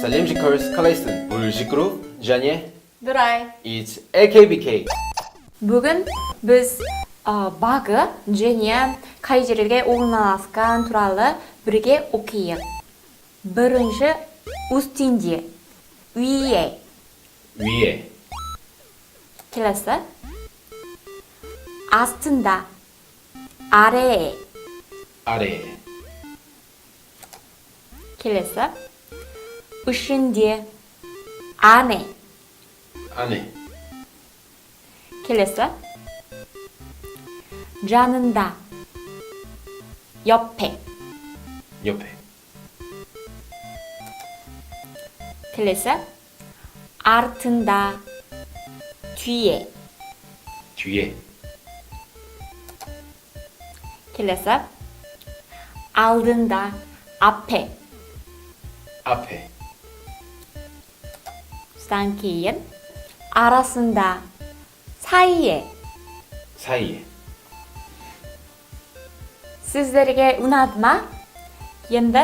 Salimjikers Kalisten, Buljikru, Janye, Nuray. it's LKBK. Bugün biz Bag'ı және қай орналасқан туралы бірге оқиық. Бірінші үстінде, 위에. 위에, келесі астында, 아래에. 아래에, келесі ішінде, 안에. 안에, келесі жанында, 옆에. 옆에, келесі артында, 뒤에. 뒤에, келесі алдында, 앞에. 앞에, содан кейін арасында, 사이에. 사이에. Сіздерге ұнады ма? Енді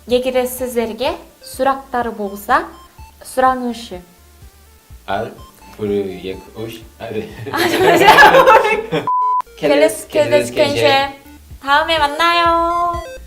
егер сіздерге сұрақтар болса, сұраңызшы. 알, 부르, 예, 오시, 아래. келесі кездескенше 다음에 만나요.